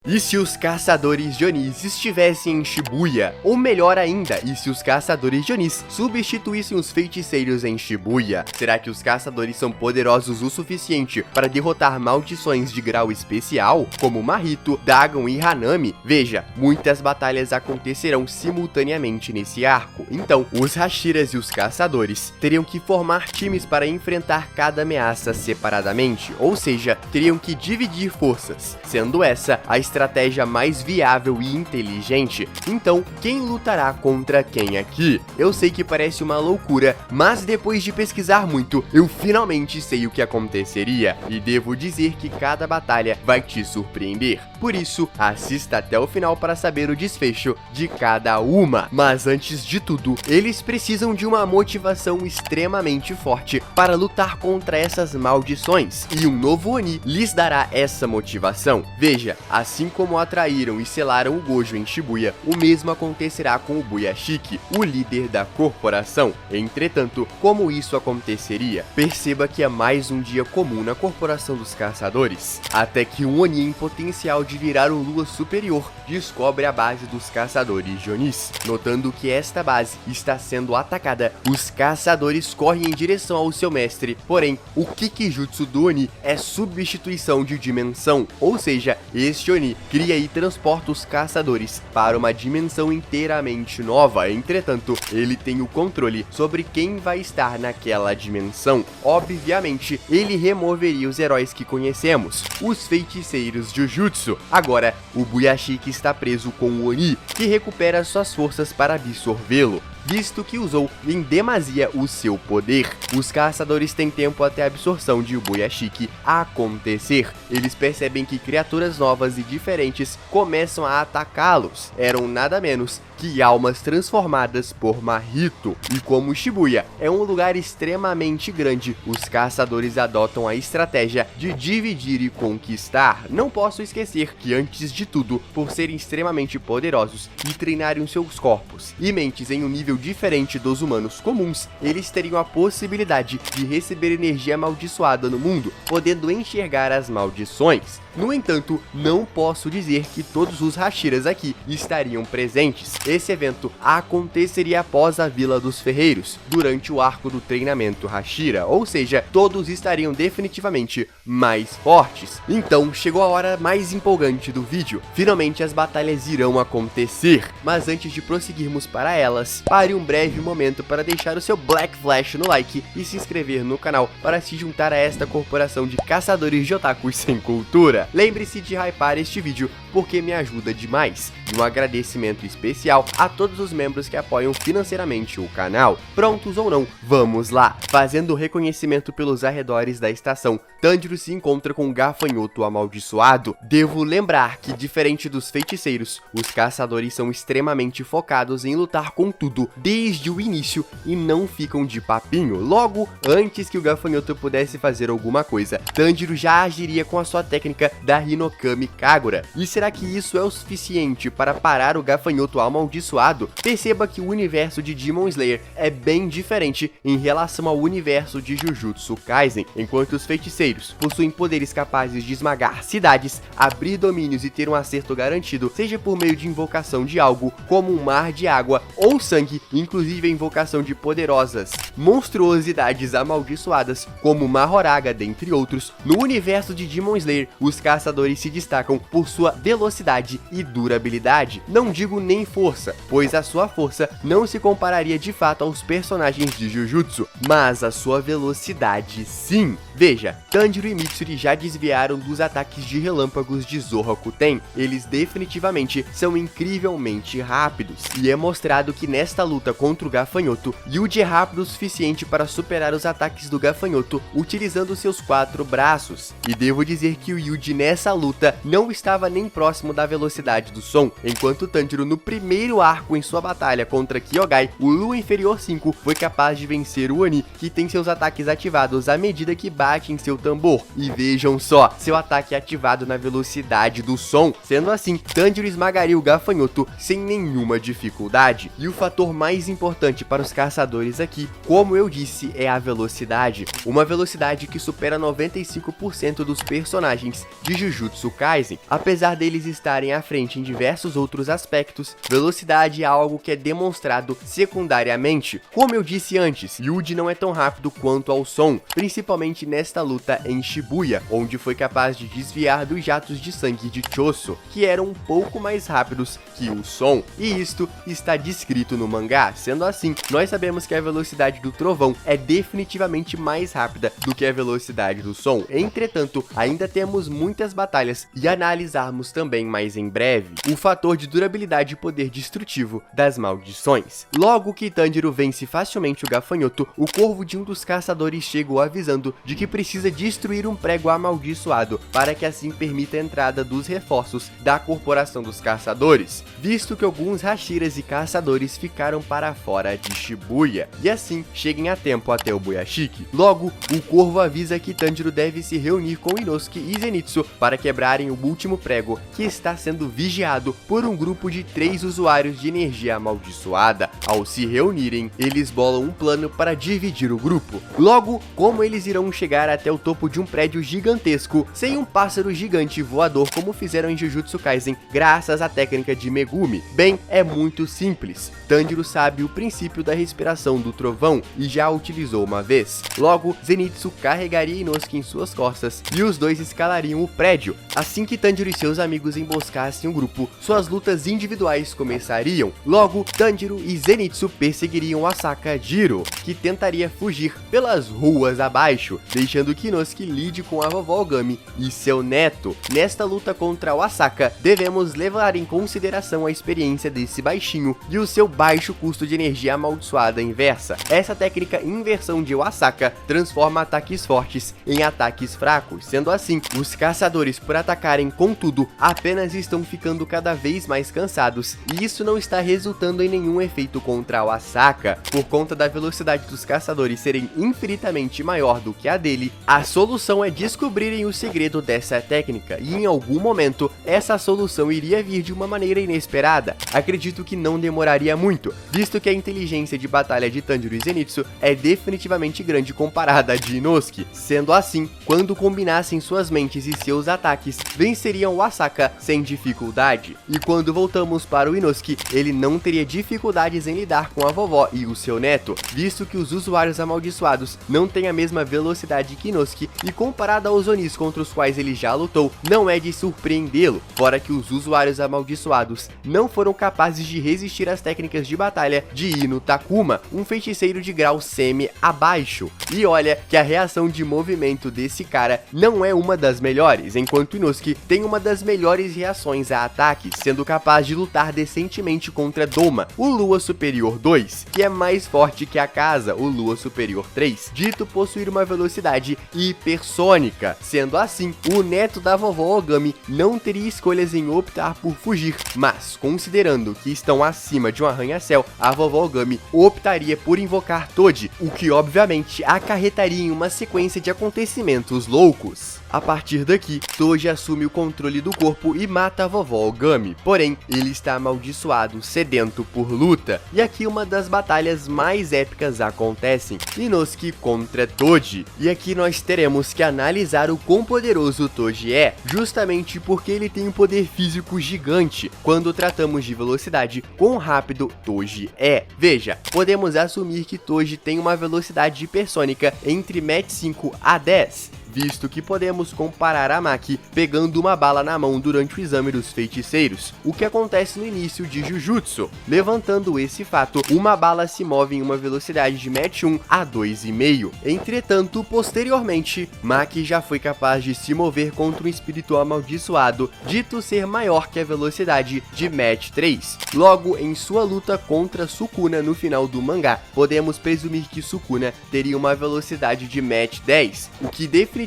E se os caçadores de Onis estivessem em Shibuya? Ou melhor ainda, e se os caçadores de Onis substituíssem os feiticeiros em Shibuya? Será que os caçadores são poderosos o suficiente para derrotar maldições de grau especial, como Mahito, Dagon e Hanami? Veja, muitas batalhas acontecerão simultaneamente nesse arco, então os Hashiras e os caçadores teriam que formar times para enfrentar cada ameaça separadamente, ou seja, teriam que dividir forças, sendo essa a estratégia mais viável e inteligente. Então, quem lutará contra quem aqui? Eu sei que parece uma loucura, mas depois de pesquisar muito, eu finalmente sei o que aconteceria, e devo dizer que cada batalha vai te surpreender. Por isso, assista até o final para saber o desfecho de cada uma. Mas antes de tudo, eles precisam de uma motivação extremamente forte para lutar contra essas maldições, e um novo Oni lhes dará essa motivação. Veja, assim como atraíram e selaram o Gojo em Shibuya, o mesmo acontecerá com o Buyashiki, o líder da corporação. Entretanto, como isso aconteceria? Perceba que é mais um dia comum na corporação dos caçadores, até que um Oni em potencial de virar o Lua Superior descobre a base dos caçadores de Onis. Notando que esta base está sendo atacada, os caçadores correm em direção ao seu mestre, porém, o Kikijutsu do Oni é substituição de dimensão, ou seja, este Oni cria e transporta os caçadores para uma dimensão inteiramente nova. Entretanto, ele tem o controle sobre quem vai estar naquela dimensão. Obviamente, ele removeria os heróis que conhecemos, os feiticeiros Jujutsu. Agora, o Buyashiki está preso com o Oni, que recupera suas forças para absorvê-lo, visto que usou em demasia o seu poder. Os caçadores têm tempo até a absorção de Buyashiki acontecer. Eles percebem que criaturas novas e diferentes começam a atacá-los. Eram nada menos que almas transformadas por Mahito. E como Shibuya é um lugar extremamente grande, os caçadores adotam a estratégia de dividir e conquistar. Não posso esquecer que, antes de tudo, por serem extremamente poderosos e treinarem seus corpos e mentes em um nível diferente dos humanos comuns, eles teriam a possibilidade de receber energia amaldiçoada no mundo, podendo enxergar as maldições. No entanto, não posso dizer que todos os Hashiras aqui estariam presentes. Esse evento aconteceria após a Vila dos Ferreiros, durante o arco do treinamento Hashira, ou seja, todos estariam definitivamente mais fortes. Então, chegou a hora mais empolgante do vídeo. Finalmente as batalhas irão acontecer, mas antes de prosseguirmos para elas, pare um breve momento para deixar o seu Black Flash no like e se inscrever no canal para se juntar a esta corporação de caçadores de otakus sem cultura. Lembre-se de hypar este vídeo porque me ajuda demais. E um agradecimento especial a todos os membros que apoiam financeiramente o canal. Prontos ou não, vamos lá! Fazendo o reconhecimento pelos arredores da estação, Tanjiro se encontra com um gafanhoto amaldiçoado. Devo lembrar que, diferente dos feiticeiros, os caçadores são extremamente focados em lutar com tudo desde o início e não ficam de papinho. Logo, antes que o gafanhoto pudesse fazer alguma coisa, Tanjiro já agiria com a sua técnica da Hinokami Kagura. E será que isso é o suficiente para parar o gafanhoto amaldiçoado? Perceba que o universo de Demon Slayer é bem diferente em relação ao universo de Jujutsu Kaisen. Enquanto os feiticeiros possuem poderes capazes de esmagar cidades, abrir domínios e ter um acerto garantido, seja por meio de invocação de algo como um mar de água ou sangue, inclusive a invocação de poderosas monstruosidades amaldiçoadas como Mahoraga, dentre outros, no universo de Demon Slayer, os caçadores se destacam por sua velocidade e durabilidade. Não digo nem força, pois a sua força não se compararia de fato aos personagens de Jujutsu, mas a sua velocidade sim. Veja, Tanjiro e Mitsuri já desviaram dos ataques de relâmpagos de Zohakuten. Eles definitivamente são incrivelmente rápidos, e é mostrado que nesta luta contra o gafanhoto, Yuji é rápido o suficiente para superar os ataques do gafanhoto utilizando seus 4 braços. E devo dizer que o Yuji nessa luta não estava nem próximo da velocidade do som, enquanto Tanjiro no primeiro arco em sua batalha contra Kyogai, o Lua Inferior 5, foi capaz de vencer o Oni, que tem seus ataques ativados à medida que bate em seu tambor. E vejam só, seu ataque é ativado na velocidade do som. Sendo assim, Tanjiro esmagaria o gafanhoto sem nenhuma dificuldade. E o fator mais importante para os caçadores aqui, como eu disse, é a velocidade. Uma velocidade que supera 95% dos personagens de Jujutsu Kaisen. Apesar de deles estarem à frente em diversos outros aspectos, velocidade é algo que é demonstrado secundariamente. Como eu disse antes, Yuji não é tão rápido quanto ao Son, principalmente nesta luta em Shibuya, onde foi capaz de desviar dos jatos de sangue de Choso, que eram um pouco mais rápidos que o Son, e isto está descrito no mangá. Sendo assim, nós sabemos que a velocidade do trovão é definitivamente mais rápida do que a velocidade do Son. Entretanto, ainda temos muitas batalhas e analisarmos também mais em breve o fator de durabilidade e poder destrutivo das maldições. Logo que Tanjiro vence facilmente o gafanhoto, o corvo de um dos caçadores chega o avisando de que precisa destruir um prego amaldiçoado para que assim permita a entrada dos reforços da corporação dos caçadores, visto que alguns Hashiras e caçadores ficaram para fora de Shibuya, e assim cheguem a tempo até o Boyashiki. Logo, o corvo avisa que Tanjiro deve se reunir com Inosuke e Zenitsu para quebrarem o último prego que está sendo vigiado por um grupo de 3 usuários de energia amaldiçoada. Ao se reunirem, eles bolam um plano para dividir o grupo. Logo, como eles irão chegar até o topo de um prédio gigantesco sem um pássaro gigante voador como fizeram em Jujutsu Kaisen graças à técnica de Megumi? Bem, é muito simples. Tanjiro sabe o princípio da respiração do trovão e já a utilizou uma vez. Logo, Zenitsu carregaria Inosuke em suas costas e os dois escalariam o prédio. Assim que Tanjiro e seus amigos emboscassem o grupo, suas lutas individuais começariam. Logo, Tanjiro e Zenitsu perseguiriam Asaka Jiro, que tentaria fugir pelas ruas abaixo, deixando que Inosuke lide com a vovó Ogami e seu neto. Nesta luta contra o Asaka, devemos levar em consideração a experiência desse baixinho e o seu baixo custo de energia amaldiçoada inversa. Essa técnica inversão de Asaka transforma ataques fortes em ataques fracos. Sendo assim, os caçadores, por atacarem com tudo, apenas estão ficando cada vez mais cansados, e isso não está resultando em nenhum efeito contra o Asaka. Por conta da velocidade dos caçadores serem infinitamente maior do que a dele, a solução é descobrirem o segredo dessa técnica, e em algum momento, essa solução iria vir de uma maneira inesperada. Acredito que não demoraria muito, visto que a inteligência de batalha de Tanjiro e Zenitsu é definitivamente grande comparada à de Inosuke. Sendo assim, quando combinassem suas mentes e seus ataques, venceriam o Asaka sem dificuldade. E quando voltamos para o Inosuke, ele não teria dificuldades em lidar com a vovó e o seu neto, visto que os usuários amaldiçoados não têm a mesma velocidade que Inosuke, e comparado aos Onis contra os quais ele já lutou, não é de surpreendê-lo, fora que os usuários amaldiçoados não foram capazes de resistir às técnicas de batalha de Ino Takuma, um feiticeiro de grau semi abaixo. E olha que a reação de movimento desse cara não é uma das melhores, enquanto Inosuke tem uma das melhores reações a ataques, sendo capaz de lutar decentemente contra Doma, o Lua Superior 2, que é mais forte que a casa, o Lua Superior 3, dito possuir uma velocidade hipersônica. Sendo assim, o neto da vovó Ogami não teria escolhas em optar por fugir, mas considerando que estão acima de um arranha-céu, a vovó Ogami optaria por invocar Toji, o que obviamente acarretaria em uma sequência de acontecimentos loucos. A partir daqui, Toji assume o controle do corpo e mata a vovó Ogami, porém, ele está amaldiçoado, sedento por luta, e aqui uma das batalhas mais épicas acontecem, Inosuke contra Toji, e aqui nós teremos que analisar o quão poderoso Toji é, justamente porque ele tem um poder físico gigante. Quando tratamos de velocidade, quão rápido Toji é. Veja, podemos assumir que Toji tem uma velocidade hipersônica entre Mach 5 a 10, visto que podemos comparar a Maki pegando uma bala na mão durante o exame dos feiticeiros, o que acontece no início de Jujutsu. Levantando esse fato, uma bala se move em uma velocidade de Mach 1 a 2,5. Entretanto, posteriormente, Maki já foi capaz de se mover contra um espírito amaldiçoado, dito ser maior que a velocidade de Mach 3. Logo, em sua luta contra Sukuna no final do mangá, podemos presumir que Sukuna teria uma velocidade de Mach 10, o que definitivamente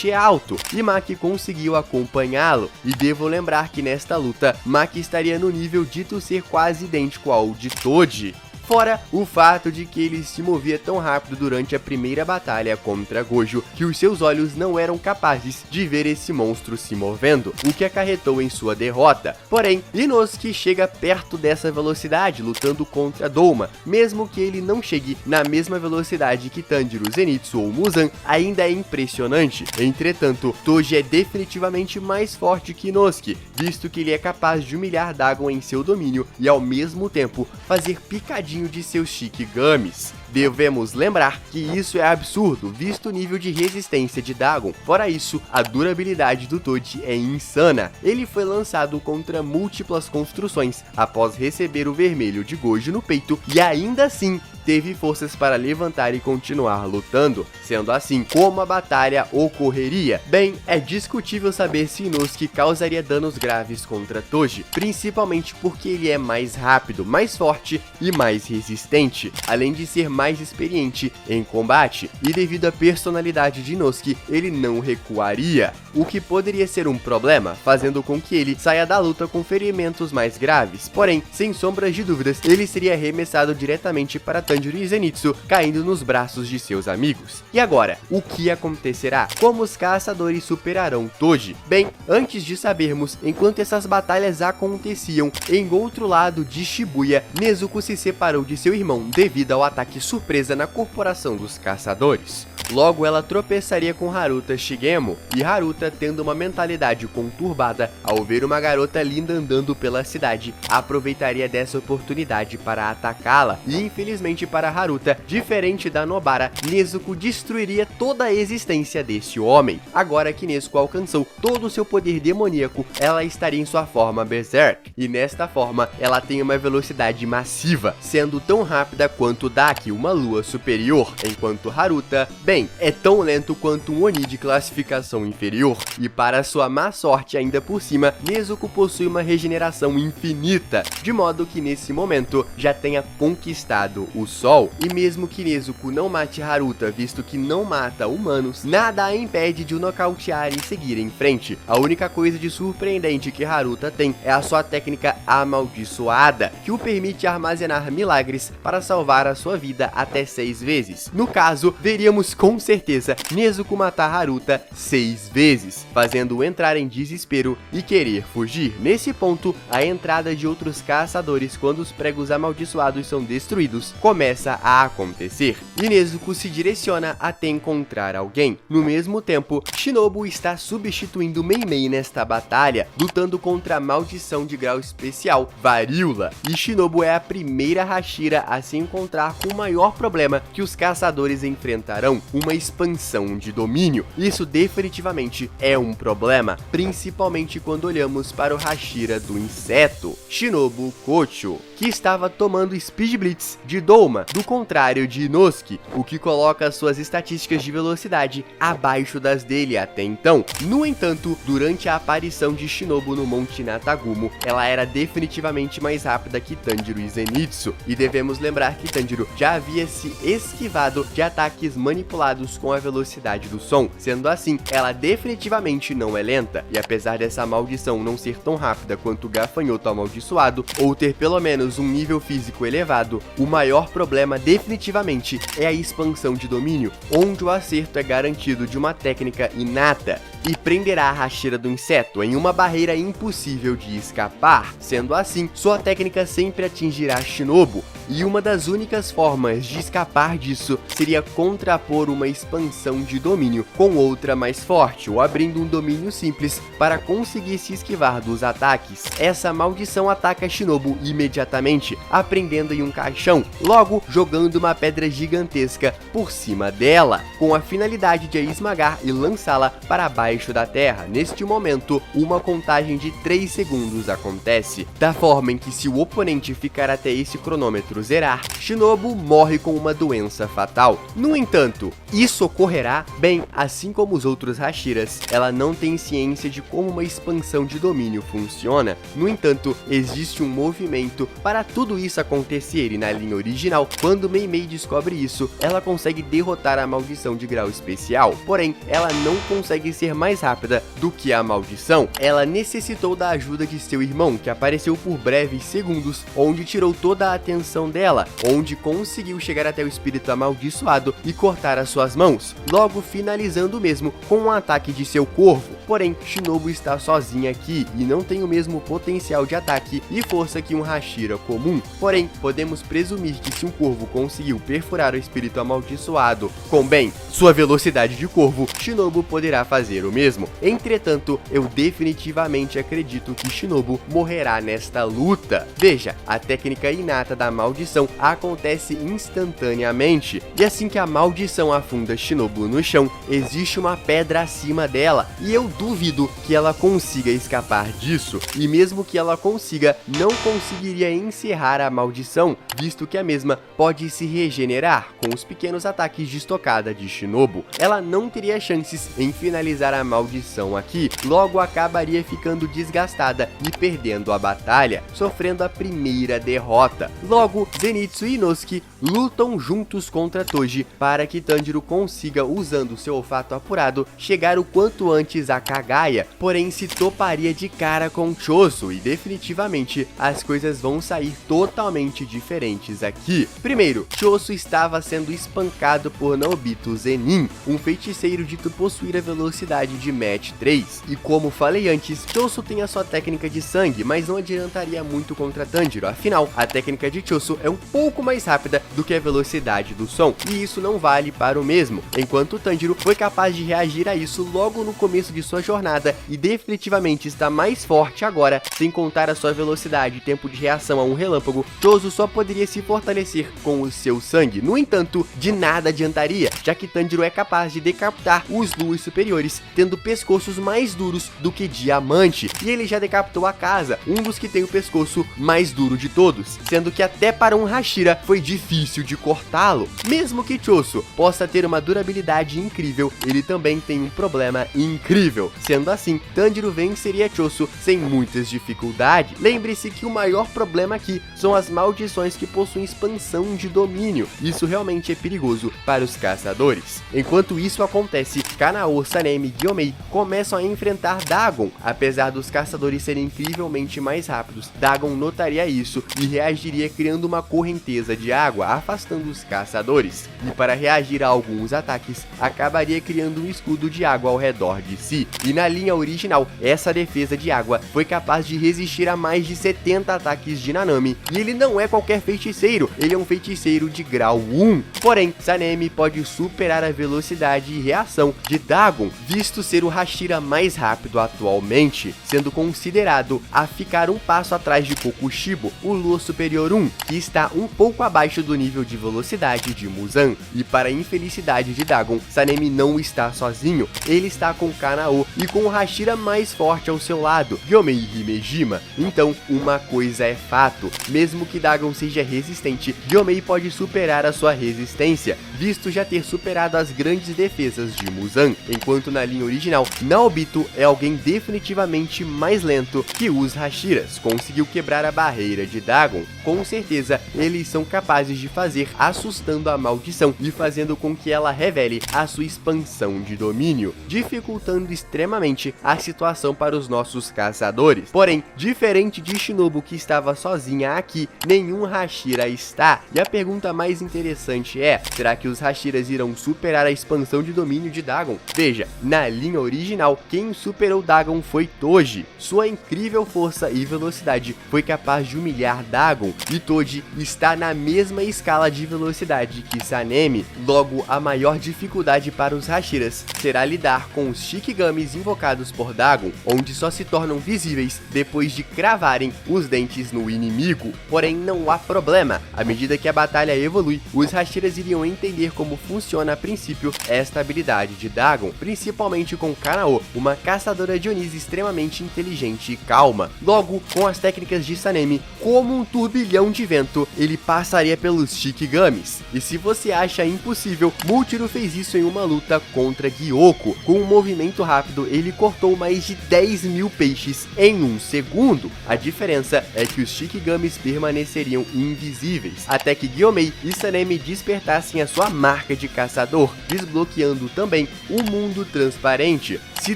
é alto, e Maki conseguiu acompanhá-lo, e devo lembrar que nesta luta, Maki estaria no nível dito ser quase idêntico ao de Toji. Fora o fato de que ele se movia tão rápido durante a primeira batalha contra Gojo que os seus olhos não eram capazes de ver esse monstro se movendo, o que acarretou em sua derrota. Porém, Inosuke chega perto dessa velocidade lutando contra Douma, mesmo que ele não chegue na mesma velocidade que Tanjiro, Zenitsu ou Muzan, ainda é impressionante. Entretanto, Toji é definitivamente mais forte que Inosuke, visto que ele é capaz de humilhar Dagon em seu domínio e ao mesmo tempo fazer picadinho de seus Shikigamis. Devemos lembrar que isso é absurdo, visto o nível de resistência de Dagon. Fora isso, a durabilidade do Toji é insana. Ele foi lançado contra múltiplas construções após receber o vermelho de Gojo no peito e ainda assim teve forças para levantar e continuar lutando. Sendo assim, como a batalha ocorreria? Bem, é discutível saber se Inosuke causaria danos graves contra Toji, principalmente porque ele é mais rápido, mais forte e mais resistente, além de ser mais experiente em combate, e devido à personalidade de Inosuke, ele não recuaria, o que poderia ser um problema, fazendo com que ele saia da luta com ferimentos mais graves. Porém, sem sombras de dúvidas, ele seria arremessado diretamente para Tanjiro e Zenitsu, caindo nos braços de seus amigos. E agora, o que acontecerá? Como os caçadores superarão Toji? Bem, antes de sabermos, enquanto essas batalhas aconteciam, em outro lado de Shibuya, Nezuko se separou de seu irmão devido ao ataque surpresa na corporação dos caçadores. Logo, ela tropeçaria com Haruta Shigemo, e Haruta, tendo uma mentalidade conturbada, ao ver uma garota linda andando pela cidade, aproveitaria dessa oportunidade para atacá-la, e infelizmente para Haruta, diferente da Nobara, Nezuko destruiria toda a existência desse homem. Agora que Nezuko alcançou todo o seu poder demoníaco, ela estaria em sua forma Berserk, e nesta forma, ela tem uma velocidade massiva, sendo tão rápida quanto Daki, uma lua superior, enquanto Haruta, bem, é tão lento quanto um Oni de classificação inferior, e para sua má sorte ainda por cima, Nezuko possui uma regeneração infinita, de modo que nesse momento já tenha conquistado o Sol, e mesmo que Nezuko não mate Haruta, visto que não mata humanos, nada a impede de o nocautear e seguir em frente. A única coisa de surpreendente que Haruta tem é a sua técnica amaldiçoada, que o permite armazenar milagres para salvar a sua vida até 6 vezes. No caso, veríamos com certeza Nezuko matar Haruta 6 vezes, fazendo-o entrar em desespero e querer fugir. Nesse ponto, a entrada de outros caçadores quando os pregos amaldiçoados são destruídos começa a acontecer, e Nezuko se direciona até encontrar alguém. No mesmo tempo, Shinobu está substituindo Mei Mei nesta batalha, lutando contra a maldição de grau especial, Varíola, e Shinobu é a primeira Hashira a se encontrar com o maior problema que os caçadores enfrentarão, uma expansão de domínio. Isso definitivamente é um problema, principalmente quando olhamos para o Hashira do inseto, Shinobu Kocho, que estava tomando Speed Blitz de Douma, do contrário de Inosuke, o que coloca suas estatísticas de velocidade abaixo das dele até então. No entanto, durante a aparição de Shinobu no Monte Natagumo, ela era definitivamente mais rápida que Tanjiro e Zenitsu, e devemos lembrar que Tanjiro já havia se esquivado de ataques manipulados com a velocidade do som. Sendo assim, ela definitivamente não é lenta, e apesar dessa maldição não ser tão rápida quanto o gafanhoto amaldiçoado, ou ter pelo menos um nível físico elevado, o maior problema definitivamente é a expansão de domínio, onde o acerto é garantido de uma técnica inata, e prenderá a Hashira do inseto em uma barreira impossível de escapar. Sendo assim, sua técnica sempre atingirá Shinobu, e uma das únicas formas de escapar disso seria contrapor uma expansão de domínio com outra mais forte, ou abrindo um domínio simples para conseguir se esquivar dos ataques. Essa maldição ataca Shinobu imediatamente, a prendendo em um caixão, logo jogando uma pedra gigantesca por cima dela, com a finalidade de a esmagar e lançá-la para baixo da terra. Neste momento, uma contagem de 3 segundos acontece, da forma em que se o oponente ficar até esse cronômetro zerar, Shinobu morre com uma doença fatal. No entanto, isso ocorrerá? Bem, assim como os outros Hashiras, ela não tem ciência de como uma expansão de domínio funciona. No entanto, existe um movimento para tudo isso acontecer, e na linha original, quando Mei Mei descobre isso, ela consegue derrotar a maldição de grau especial, porém, ela não consegue ser mais rápida do que a maldição. Ela necessitou da ajuda de seu irmão, que apareceu por breves segundos, onde tirou toda a atenção dela, onde conseguiu chegar até o espírito amaldiçoado e cortar as suas mãos, logo finalizando mesmo com um ataque de seu corvo. Porém, Shinobu está sozinha aqui e não tem o mesmo potencial de ataque e força que um Hashira comum. Porém, podemos presumir que se um corvo conseguiu perfurar o espírito amaldiçoado com bem sua velocidade de corvo, Shinobu poderá fazer o mesmo. Entretanto, eu definitivamente acredito que Shinobu morrerá nesta luta. Veja, a técnica inata da maldição acontece instantaneamente, e assim que a maldição afunda Shinobu no chão, existe uma pedra acima dela, e eu duvido que ela consiga escapar disso, e mesmo que ela consiga, não conseguiria encerrar a maldição, visto que a mesma pode se regenerar com os pequenos ataques de estocada de Shinobu. Ela não teria chances em finalizar a maldição aqui, logo acabaria ficando desgastada e perdendo a batalha, sofrendo a primeira derrota. Logo, Zenitsu e Inosuke lutam juntos contra Toji para que Tanjiro consiga, usando seu olfato apurado, chegar o quanto antes a Kagaya, porém se toparia de cara com Choso e definitivamente as coisas vão sair totalmente diferentes aqui. Primeiro, Choso estava sendo espancado por Naobito Zenin, um feiticeiro dito possuir a velocidade de Match 3, e como falei antes, Choso tem a sua técnica de sangue, mas não adiantaria muito contra Tanjiro, afinal, a técnica de Choso é um pouco mais rápida do que a velocidade do som, e isso não vale para o mesmo, enquanto Tanjiro foi capaz de reagir a isso logo no começo de sua jornada e definitivamente está mais forte agora, sem contar a sua velocidade e tempo de reação a um relâmpago. Choso só poderia se fortalecer com o seu sangue, no entanto, de nada adiantaria, já que Tanjiro é capaz de decapitar os Luas superiores, tendo pescoços mais duros do que diamante, e ele já decapitou a Kasa, um dos que tem o pescoço mais duro de todos, sendo que até para um Hashira foi difícil de cortá-lo. Mesmo que Choso possa ter uma durabilidade incrível, ele também tem um problema incrível. Sendo assim, Tanjiro venceria Choso sem muitas dificuldades. Lembre-se que o maior problema aqui são as maldições que possuem expansão de domínio. Isso realmente é perigoso para os caçadores. Enquanto isso acontece, Kanao, Sanemi e Gyomei começam a enfrentar Dagon. Apesar dos caçadores serem incrivelmente mais rápidos, Dagon notaria isso e reagiria criando uma correnteza de água, afastando os caçadores. E para reagir a alguns ataques, acabaria criando um escudo de água ao redor de si. E na linha original, essa defesa de água foi capaz de resistir a mais de 70 ataques de Nanami. E ele não é qualquer feiticeiro, ele é um feiticeiro de grau 1. Porém, Sanemi pode superar a velocidade e reação de Dagon, visto ser o Hashira mais rápido atualmente, sendo considerado a ficar um passo atrás de Kokushibo, o Lua Superior 1, que está um pouco abaixo do nível de velocidade de Muzan. E para a infelicidade de Dagon, Sanemi não está sozinho, ele está com Kanao e com o Hashira mais forte ao seu lado, Gyomei Himejima. Então, uma coisa é fato, mesmo que Dagon seja resistente, Gyomei pode superar a sua resistência, visto já ter superado as grandes defesas de Muzan, enquanto na linha original, Naobito é alguém definitivamente mais lento que os Hashiras, conseguiu quebrar a barreira de Dagon. Com certeza, eles são capazes de fazer assustando a maldição e fazendo com que ela revele a sua expansão de domínio, dificultando extremamente a situação para os nossos caçadores. Porém, diferente de Shinobu que estava sozinha aqui, nenhum Hashira está. E a pergunta mais interessante é, será que os Hashiras irão superar a expansão de domínio de Dagon? Veja, na linha original, quem superou Dagon foi Toji. Sua incrível força e velocidade foi capaz de humilhar Dagon, e Toji está na mesma escala de velocidade que Sanemi. Logo, a maior dificuldade para os Hashiras será lidar com os Shikigamis invocados por Dagon, onde só se tornam visíveis depois de cravarem os dentes no inimigo. Porém, não há problema, à medida que a batalha evolui, os Hashiras iriam entender como funciona a princípio esta habilidade de Dagon, principalmente com Kanao, uma caçadora de Onis extremamente inteligente e calma. Logo, com as técnicas de Sanemi, como um turbilhão de vento, ele passaria pelos Shikigamis. E se você acha impossível, Multiro fez isso em uma luta contra Gyoko, com um movimento rápido rápido, ele cortou mais de 10.000 peixes em um segundo. A diferença é que os Shikigamis permaneceriam invisíveis, até que Gyomei e Sanemi despertassem a sua marca de caçador, desbloqueando também o mundo transparente, se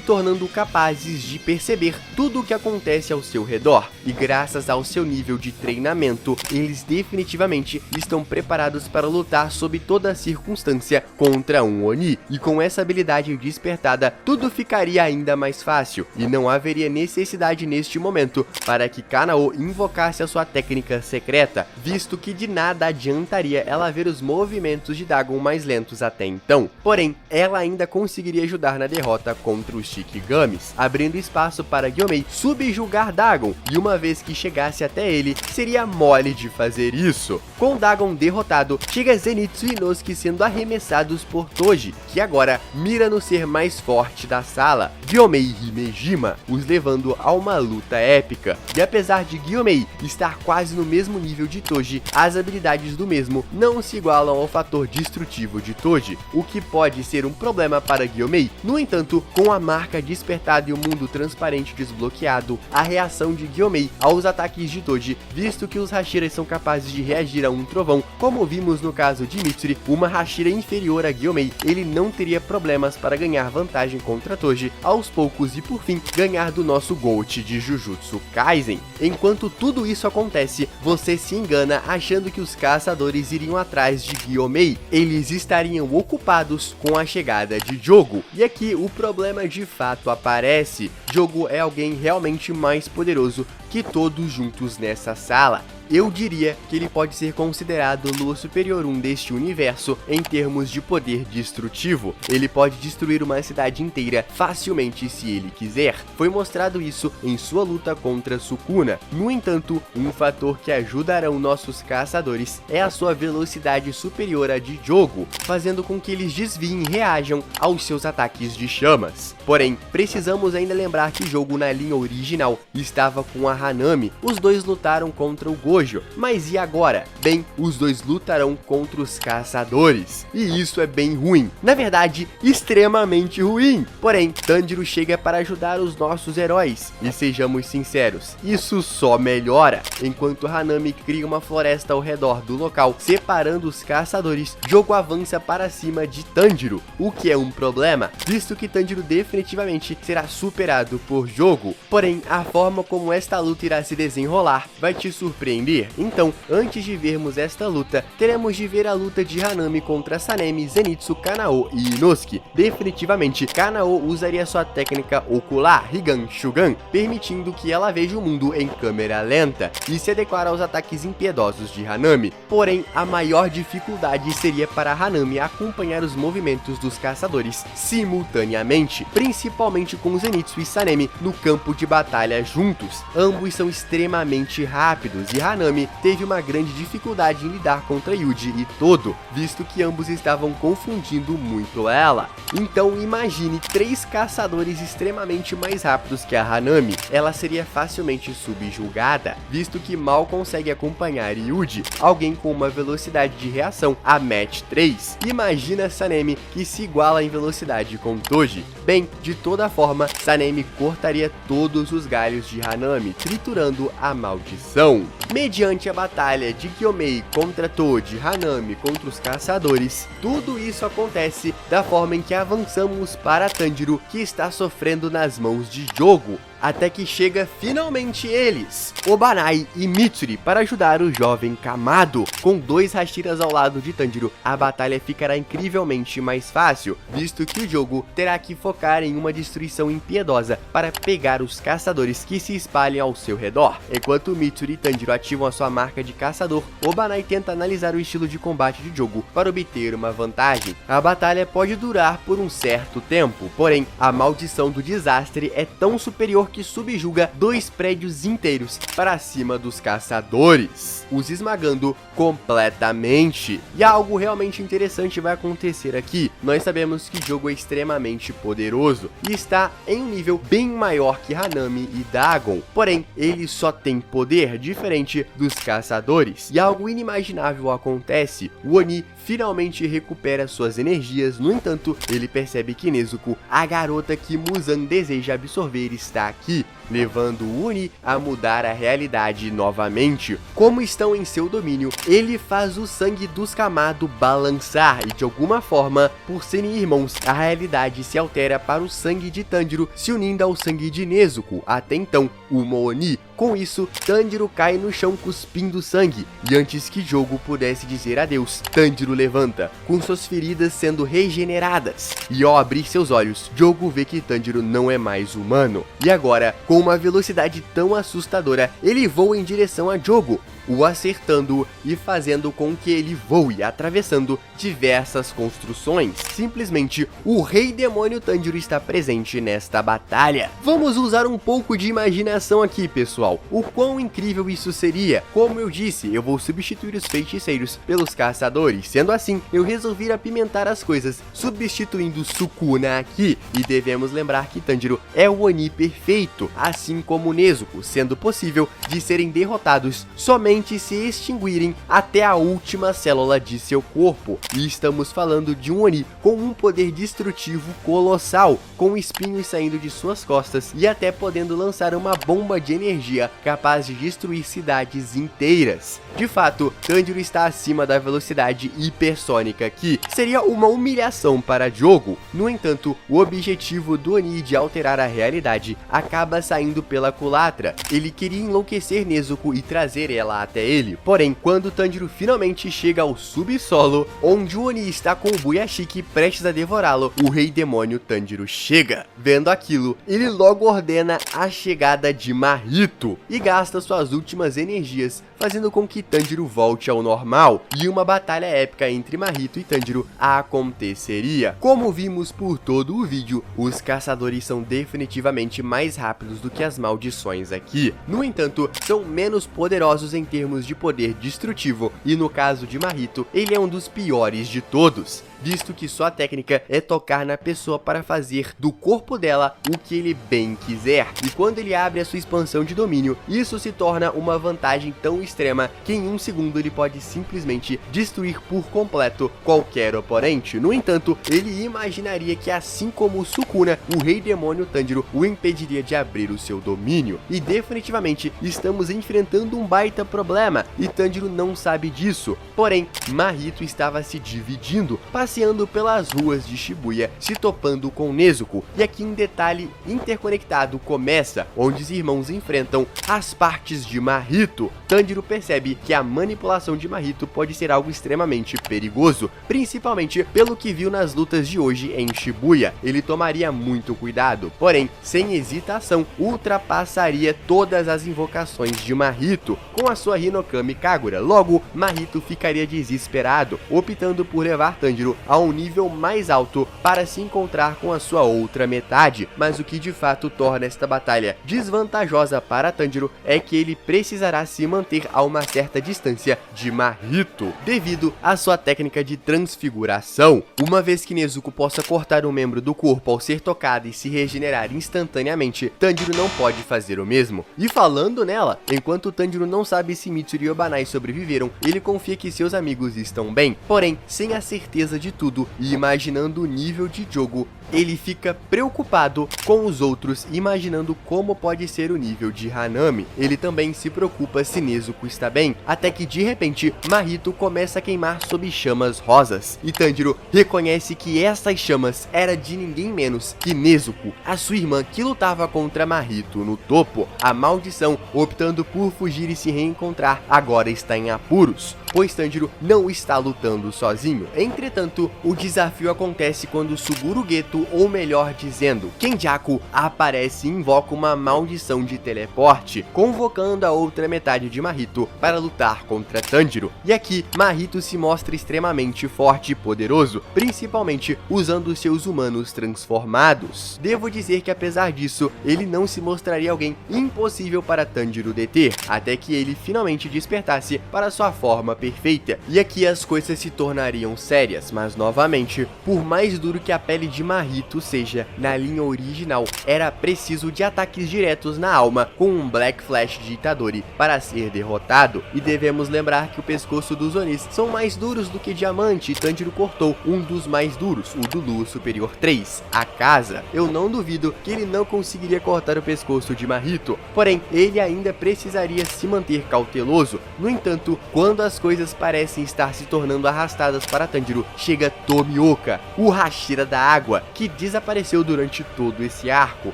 tornando capazes de perceber tudo o que acontece ao seu redor. E graças ao seu nível de treinamento, eles definitivamente estão preparados para lutar sob toda circunstância contra um Oni. E com essa habilidade despertada, tudo ficaria ainda mais fácil, e não haveria necessidade neste momento para que Kanao invocasse a sua técnica secreta, visto que de nada adiantaria ela ver os movimentos de Dagon mais lentos até então. Porém, ela ainda conseguiria ajudar na derrota contra os Shikigamis, abrindo espaço para Gyomei subjugar Dagon, e uma vez que chegasse até ele, seria mole de fazer isso. Com Dagon derrotado, chega Zenitsu e Inosuke sendo arremessados por Toji, que agora mira no ser mais forte da sala, Gyomei Himejima, os levando a uma luta épica. E apesar de Gyomei estar quase no mesmo nível de Toji, as habilidades do mesmo não se igualam ao fator destrutivo de Toji, o que pode ser um problema para Gyomei. No entanto, com a marca despertada e o mundo transparente desbloqueado, a reação de Gyomei aos ataques de Toji, visto que os Hashiras são capazes de reagir a um trovão, como vimos no caso de Mitsuri, uma Hashira inferior a Gyomei, ele não teria problemas para ganhar vantagem contra Toji aos poucos e por fim ganhar do nosso GOAT de Jujutsu Kaisen. Enquanto tudo isso acontece, você se engana achando que os caçadores iriam atrás de Gyomei, eles estariam ocupados com a chegada de Jogo. E aqui o problema de fato aparece. Jogo é alguém realmente mais poderoso que todos juntos nessa sala. Eu diria que ele pode ser considerado o Lua Superior 1 deste universo em termos de poder destrutivo. Ele pode destruir uma cidade inteira facilmente se ele quiser. Foi mostrado isso em sua luta contra Sukuna. No entanto, um fator que ajudarão nossos caçadores é a sua velocidade superior à de Jogo, fazendo com que eles desviem e reajam aos seus ataques de chamas. Porém, precisamos ainda lembrar que Jogo na linha original estava com a Hanami. Os dois lutaram contra o Gojo, mas e agora? Bem, os dois lutarão contra os caçadores, e isso é bem ruim, na verdade, extremamente ruim. Porém, Tanjiro chega para ajudar os nossos heróis, e sejamos sinceros, isso só melhora. Enquanto Hanami cria uma floresta ao redor do local, separando os caçadores, Jogo avança para cima de Tanjiro, o que é um problema, visto que Tanjiro definitivamente será superado por Jogo. Porém, a forma como esta luta irá se desenrolar vai te surpreender. Então, antes de vermos esta luta, teremos de ver a luta de Hanami contra Sanemi, Zenitsu, Kanao e Inosuke. Definitivamente, Kanao usaria sua técnica ocular, Higan Shugan, permitindo que ela veja o mundo em câmera lenta e se adequar aos ataques impiedosos de Hanami. Porém, a maior dificuldade seria para Hanami acompanhar os movimentos dos caçadores simultaneamente, principalmente com Zenitsu e Sanemi no campo de batalha juntos. Ambos são extremamente rápidos e Hanami teve uma grande dificuldade em lidar contra Yuji e Todo, visto que ambos estavam confundindo muito ela. Então imagine 3 caçadores extremamente mais rápidos que a Hanami. Ela seria facilmente subjugada, visto que mal consegue acompanhar Yuji, alguém com uma velocidade de reação a Match 3. Imagina Sanemi, que se iguala em velocidade com Toji. Bem, de toda forma, Sanemi cortaria todos os galhos de Hanami, triturando a maldição. Mediante a batalha de Gyomei contra Toji, Hanami contra os caçadores, tudo isso acontece da forma em que avançamos para Tanjiro, que está sofrendo nas mãos de Jogo, até que chega finalmente eles, Obanai e Mitsuri, para ajudar o jovem Kamado. Com 2 Hashiras ao lado de Tanjiro, a batalha ficará incrivelmente mais fácil, visto que o jogo terá que focar em uma destruição impiedosa para pegar os caçadores que se espalham ao seu redor. Enquanto Mitsuri e Tanjiro ativam a sua marca de caçador, Obanai tenta analisar o estilo de combate de Jogo para obter uma vantagem. A batalha pode durar por um certo tempo, porém, a maldição do desastre é tão superior que subjuga 2 prédios inteiros para cima dos caçadores, os esmagando completamente. E algo realmente interessante vai acontecer aqui. Nós sabemos que Jogo é extremamente poderoso e está em um nível bem maior que Hanami e Dagon, porém ele só tem poder diferente dos caçadores. E algo inimaginável acontece: o Oni finalmente recupera suas energias. No entanto, ele percebe que Nezuko, a garota que Muzan deseja absorver, está aqui, levando o Oni a mudar a realidade novamente. Como estão em seu domínio, ele faz o sangue dos Kamado balançar e, de alguma forma, por serem irmãos, a realidade se altera para o sangue de Tanjiro se unindo ao sangue de Nezuko, até então uma Oni. Com isso, Tanjiro cai no chão cuspindo sangue, e antes que Jogo pudesse dizer adeus, Tanjiro levanta, com suas feridas sendo regeneradas. E ao abrir seus olhos, Jogo vê que Tanjiro não é mais humano. E agora, com uma velocidade tão assustadora, ele voa em direção a Jogo, o acertando e fazendo com que ele voe, atravessando diversas construções. Simplesmente, o Rei Demônio Tanjiro está presente nesta batalha. Vamos usar um pouco de imaginação aqui, pessoal. O quão incrível isso seria? Como eu disse, eu vou substituir os feiticeiros pelos caçadores. Sendo assim, eu resolvi apimentar as coisas, substituindo Sukuna aqui. E devemos lembrar que Tanjiro é o Oni perfeito, assim como Nezuko, sendo possível de serem derrotados somente se extinguirem até a última célula de seu corpo. E estamos falando de um Oni com um poder destrutivo colossal, com espinhos saindo de suas costas e até podendo lançar uma bomba de energia capaz de destruir cidades inteiras. De fato, Tanjiro está acima da velocidade hipersônica, que seria uma humilhação para Jogo. No entanto, o objetivo do Oni de alterar a realidade acaba saindo pela culatra. Ele queria enlouquecer Nezuko e trazer ela até ele, porém, quando Tanjiro finalmente chega ao subsolo, onde o Oni está com o Buyashiki prestes a devorá-lo, o Rei Demônio Tanjiro chega. Vendo aquilo, ele logo ordena a chegada de Mahito e gasta suas últimas energias, fazendo com que Tanjiro volte ao normal, e uma batalha épica entre Mahito e Tanjiro aconteceria. Como vimos por todo o vídeo, os caçadores são definitivamente mais rápidos do que as maldições aqui. No entanto, são menos poderosos em termos de poder destrutivo, e no caso de Mahito, ele é um dos piores de todos, visto que sua técnica é tocar na pessoa para fazer do corpo dela o que ele bem quiser. E quando ele abre a sua expansão de domínio, isso se torna uma vantagem tão extrema que em um segundo ele pode simplesmente destruir por completo qualquer oponente. No entanto, ele imaginaria que, assim como Sukuna, o Rei Demônio Tanjiro o impediria de abrir o seu domínio. E definitivamente estamos enfrentando um baita problema, e Tanjiro não sabe disso. Porém, Mahito estava se dividindo, passeando pelas ruas de Shibuya, se topando com Nezuko. E aqui um detalhe interconectado começa, onde os irmãos enfrentam as partes de Mahito. Tanjiro percebe que a manipulação de Mahito pode ser algo extremamente perigoso, principalmente pelo que viu nas lutas de hoje em Shibuya. Ele tomaria muito cuidado, porém, sem hesitação, ultrapassaria todas as invocações de Mahito com a sua Hinokami Kagura. Logo, Mahito ficaria desesperado, optando por levar Tanjiro a um nível mais alto para se encontrar com a sua outra metade. Mas o que de fato torna esta batalha desvantajosa para Tanjiro é que ele precisará se manter a uma certa distância de Mahito, devido à sua técnica de transfiguração. Uma vez que Nezuko possa cortar um membro do corpo ao ser tocado e se regenerar instantaneamente, Tanjiro não pode fazer o mesmo. E falando nela, enquanto Tanjiro não sabe se Mitsuru e Obanai sobreviveram, ele confia que seus amigos estão bem, porém, sem a certeza de tudo e imaginando o nível de Jogo, ele fica preocupado com os outros, imaginando como pode ser o nível de Hanami. Ele também se preocupa se Nezuko está bem, até que de repente Mahito começa a queimar sob chamas rosas, e Tanjiro reconhece que essas chamas era de ninguém menos que Nezuko, a sua irmã que lutava contra Mahito no topo. A maldição, optando por fugir e se reencontrar, agora está em apuros. pois Tanjiro não está lutando sozinho. Entretanto, o desafio acontece quando Suguru Geto, ou melhor dizendo, Kenjaku, aparece e invoca uma maldição de teleporte, convocando a outra metade de Mahito para lutar contra Tanjiro. E aqui, Mahito se mostra extremamente forte e poderoso, principalmente usando seus humanos transformados. Devo dizer que apesar disso, ele não se mostraria alguém impossível para Tanjiro deter, até que ele finalmente despertasse para sua forma perfeita. E aqui as coisas se tornariam sérias, mas novamente, por mais duro que a pele de Mahito seja, na linha original, era preciso de ataques diretos na alma com um Black Flash de Itadori para ser derrotado. E devemos lembrar que o pescoço dos Onis são mais duros do que diamante e Tanjiro cortou um dos mais duros, o do Lua Superior 3, a casa. Eu não duvido que ele não conseguiria cortar o pescoço de Mahito, porém ele ainda precisaria se manter cauteloso. No entanto, quando as coisas parecem estar se tornando arrastadas para Tanjiro, chega Tomioka, o Hashira da água, que desapareceu durante todo esse arco.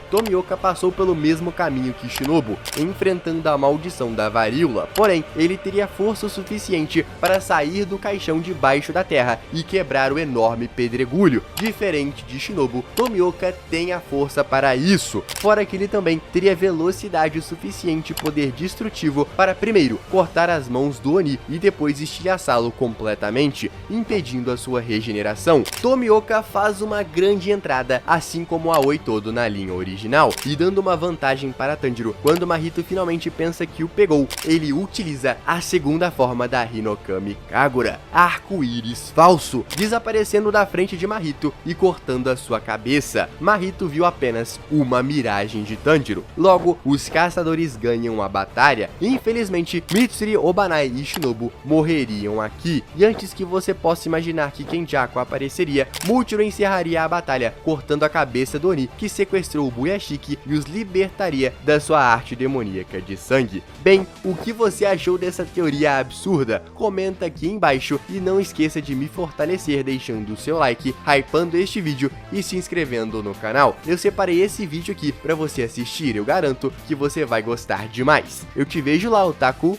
Tomioka passou pelo mesmo caminho que Shinobu, enfrentando a maldição da varíola, porém ele teria força o suficiente para sair do caixão debaixo da terra e quebrar o enorme pedregulho. Diferente de Shinobu, Tomioka tem a força para isso, fora que ele também teria velocidade o suficiente e poder destrutivo para primeiro cortar as mãos do Oni e depois estilhaçá-lo completamente, impedindo a sua regeneração. Tomioka faz uma grande entrada, assim como a Oi todo na linha original, e dando uma vantagem para Tanjiro. Quando Mahito finalmente pensa que o pegou, ele utiliza a segunda forma da Hinokami Kagura, arco-íris falso, desaparecendo da frente de Mahito e cortando a sua cabeça. Mahito viu apenas uma miragem de Tanjiro. Logo, os caçadores ganham a batalha e infelizmente Mitsuri, Obanai e Shinobu morreriam aqui. E antes que você possa imaginar que Kenjaku apareceria, Muchiro encerraria a batalha cortando a cabeça do Oni, que sequestrou o Buyashiki e os libertaria da sua arte demoníaca de sangue. Bem, o que você achou dessa teoria absurda? Comenta aqui embaixo e não esqueça de me fortalecer deixando o seu like, hypando este vídeo e se inscrevendo no canal. Eu separei esse vídeo aqui para você assistir, eu garanto que você vai gostar demais. Eu te vejo lá, Otaku!